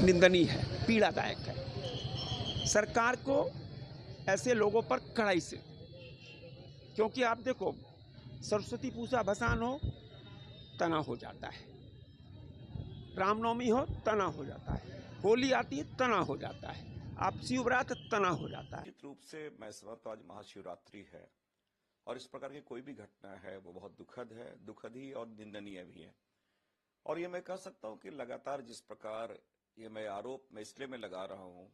निंदनीय है, पीड़ादायक है। सरकार को ऐसे लोगों पर कड़ाई से, क्योंकि आप देखो सरस्वती पूजा भसान हो तना हो जाता है, रामनवमी हो तना हो जाता है, होली आती है तना हो जाता है, आप शिवरात तना हो जाता है। निश्चित रूप से मैं समझता हूं आज महाशिवरात्रि है और इस प्रकार की कोई भी घटना है वो बहुत दुखद है, दुखद ही और निंदनीय भी है। और ये मैं कह सकता हूं कि लगातार जिस प्रकार ये मैं आरोप मैं इसलिए मैं लगा रहा हूं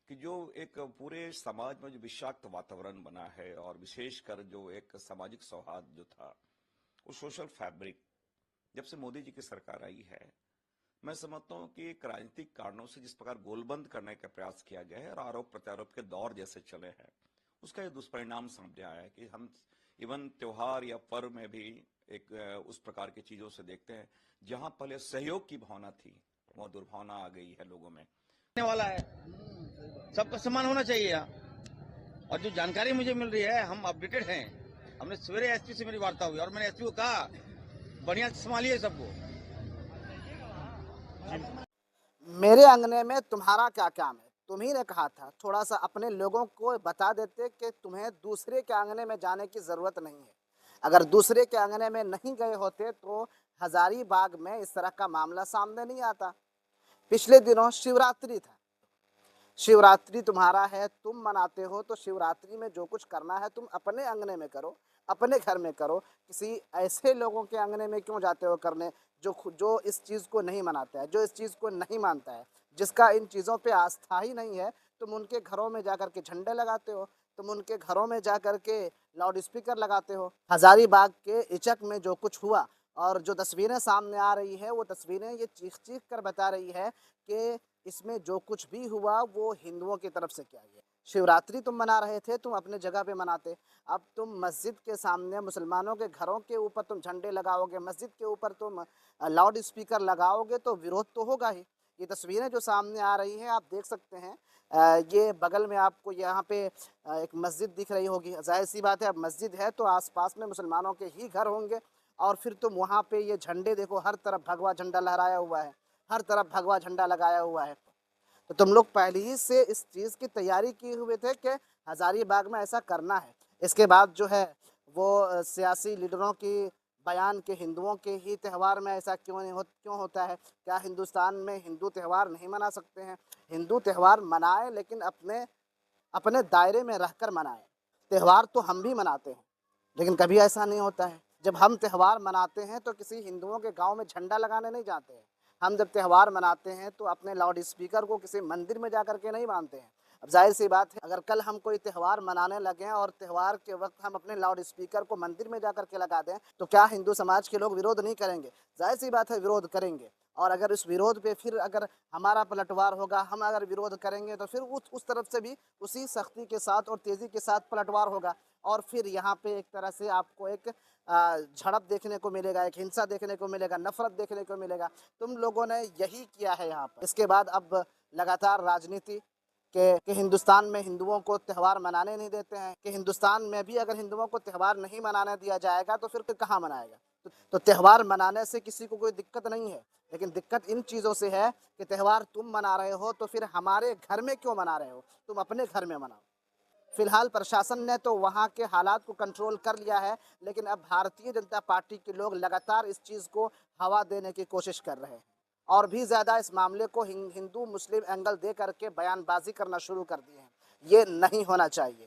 कि जो एक पूरे समाज में जो विषाक्त वातावरण बना है और विशेषकर जो एक सामाजिक सौहार्द जो था, वो सोशल फैब्रिक जब से मोदी जी की सरकार आई है, मैं समझता हूं कि एक राजनीतिक कारणों से जिस प्रकार गोलबंद करने का प्रयास किया गया है और आरोप प्रत्यारोप के दौर जैसे चले हैं, उसका ये दुष्परिणाम सामने आया है कि हम इवन त्योहार या पर्व में भी एक उस प्रकार की चीजों से देखते हैं जहां पहले सहयोग की भावना थी, वह दुर्भावना आ गई है लोगों में। वाला है, सबका सम्मान होना चाहिए यहाँ। और जो जानकारी मुझे मिल रही है, हम अपडेटेड हैं। हमने सवेरे एसपी से मेरी वार्ता हुई और मैंने एसपी को कहा बढ़िया संभालिए सबको। मेरे अंगने में तुम्हारा क्या काम है? तुम ही ने कहा था, थोड़ा सा अपने लोगों को बता देते कि तुम्हें दूसरे के आंगने में जाने की जरूरत नहीं है। अगर दूसरे के आंगने में नहीं गए होते तो हजारीबाग में इस तरह का मामला सामने नहीं आता। पिछले दिनों शिवरात्रि था, शिवरात्रि तुम्हारा है, तुम मनाते हो, तो शिवरात्रि में जो कुछ करना है तुम अपने अंगने में करो, अपने घर में करो। किसी ऐसे लोगों के अंगने में क्यों जाते हो करने जो इस चीज़ को नहीं मनाता है, जो इस चीज़ को नहीं मानता है, जिसका इन चीज़ों पे आस्था ही नहीं है। तुम उनके घरों में जाकर के झंडे लगाते हो, तुम उनके घरों में जाकर के लाउड स्पीकर लगाते हो। हजारीबाग के इचक में जो कुछ हुआ और जो तस्वीरें सामने आ रही है, वो तस्वीरें ये चीख चीख कर बता रही है कि इसमें जो कुछ भी हुआ वो हिंदुओं की तरफ से किया गया। शिवरात्रि तुम मना रहे थे, तुम अपने जगह पे मनाते। अब तुम मस्जिद के सामने मुसलमानों के घरों के ऊपर तुम झंडे लगाओगे, मस्जिद के ऊपर तुम लाउड स्पीकर लगाओगे, तो विरोध तो होगा ही। ये तस्वीरें जो सामने आ रही हैं आप देख सकते हैं। ये बगल में आपको यहाँ पे एक मस्जिद दिख रही होगी। जाहिर सी बात है, अब मस्जिद है तो आसपास में मुसलमानों के ही घर होंगे। और फिर तुम वहाँ पे ये झंडे देखो, हर तरफ भगवा झंडा लहराया हुआ है, हर तरफ भगवा झंडा लगाया हुआ है। तो तुम लोग पहले ही से इस चीज़ की तैयारी किए हुए थे कि हजारीबाग में ऐसा करना है। इसके बाद जो है वो सियासी लीडरों की बयान के हिंदुओं के ही त्यौहार में ऐसा क्यों होता है? क्या हिंदुस्तान में हिंदू त्यौहार नहीं मना सकते हैं? हिंदू त्यौहार मनाएं, लेकिन अपने अपने दायरे में रहकर मनाएं। त्यौहार तो हम भी मनाते हैं, लेकिन कभी ऐसा नहीं होता है। जब हम त्यौहार मनाते हैं तो किसी हिंदुओं के गांव में झंडा लगाने नहीं जाते हैं। हम जब त्यौहार मनाते हैं तो अपने लाउड स्पीकर को किसी मंदिर में जाकर के नहीं मानते हैं। अब जाहिर सी बात है, अगर कल हम कोई त्यौहार मनाने लगें और त्यौहार के वक्त हम अपने लाउड स्पीकर को मंदिर में जाकर के लगा दें, तो क्या हिंदू समाज के लोग विरोध नहीं करेंगे? जाहिर सी बात है, विरोध करेंगे। और अगर इस विरोध पे फिर अगर हमारा पलटवार होगा, हम अगर विरोध करेंगे तो फिर उस तरफ से भी उसी सख्ती के साथ और तेज़ी के साथ पलटवार होगा। और फिर यहाँ पे एक तरह से आपको एक झड़प देखने को मिलेगा, एक हिंसा देखने को मिलेगा, नफरत देखने को मिलेगा। तुम लोगों ने यही किया है यहाँ पर। इसके बाद अब लगातार राजनीति कि हिंदुस्तान में हिंदुओं को त्यौहार मनाने नहीं देते हैं, कि हिंदुस्तान में भी अगर हिंदुओं को त्यौहार नहीं मनाने दिया जाएगा तो फिर कहाँ मनाएगा? तो त्यौहार मनाने से किसी को कोई दिक्कत नहीं है, लेकिन दिक्कत इन चीज़ों से है कि त्यौहार तुम मना रहे हो तो फिर हमारे घर में क्यों मना रहे हो? तुम अपने घर में मनाओ। फिलहाल प्रशासन ने तो वहाँ के हालात को कंट्रोल कर लिया है, लेकिन अब भारतीय जनता पार्टी के लोग लगातार इस चीज़ को हवा देने की कोशिश कर रहे हैं और भी ज़्यादा इस मामले को हिंदू मुस्लिम एंगल दे करके बयानबाजी करना शुरू कर दिए हैं। ये नहीं होना चाहिए।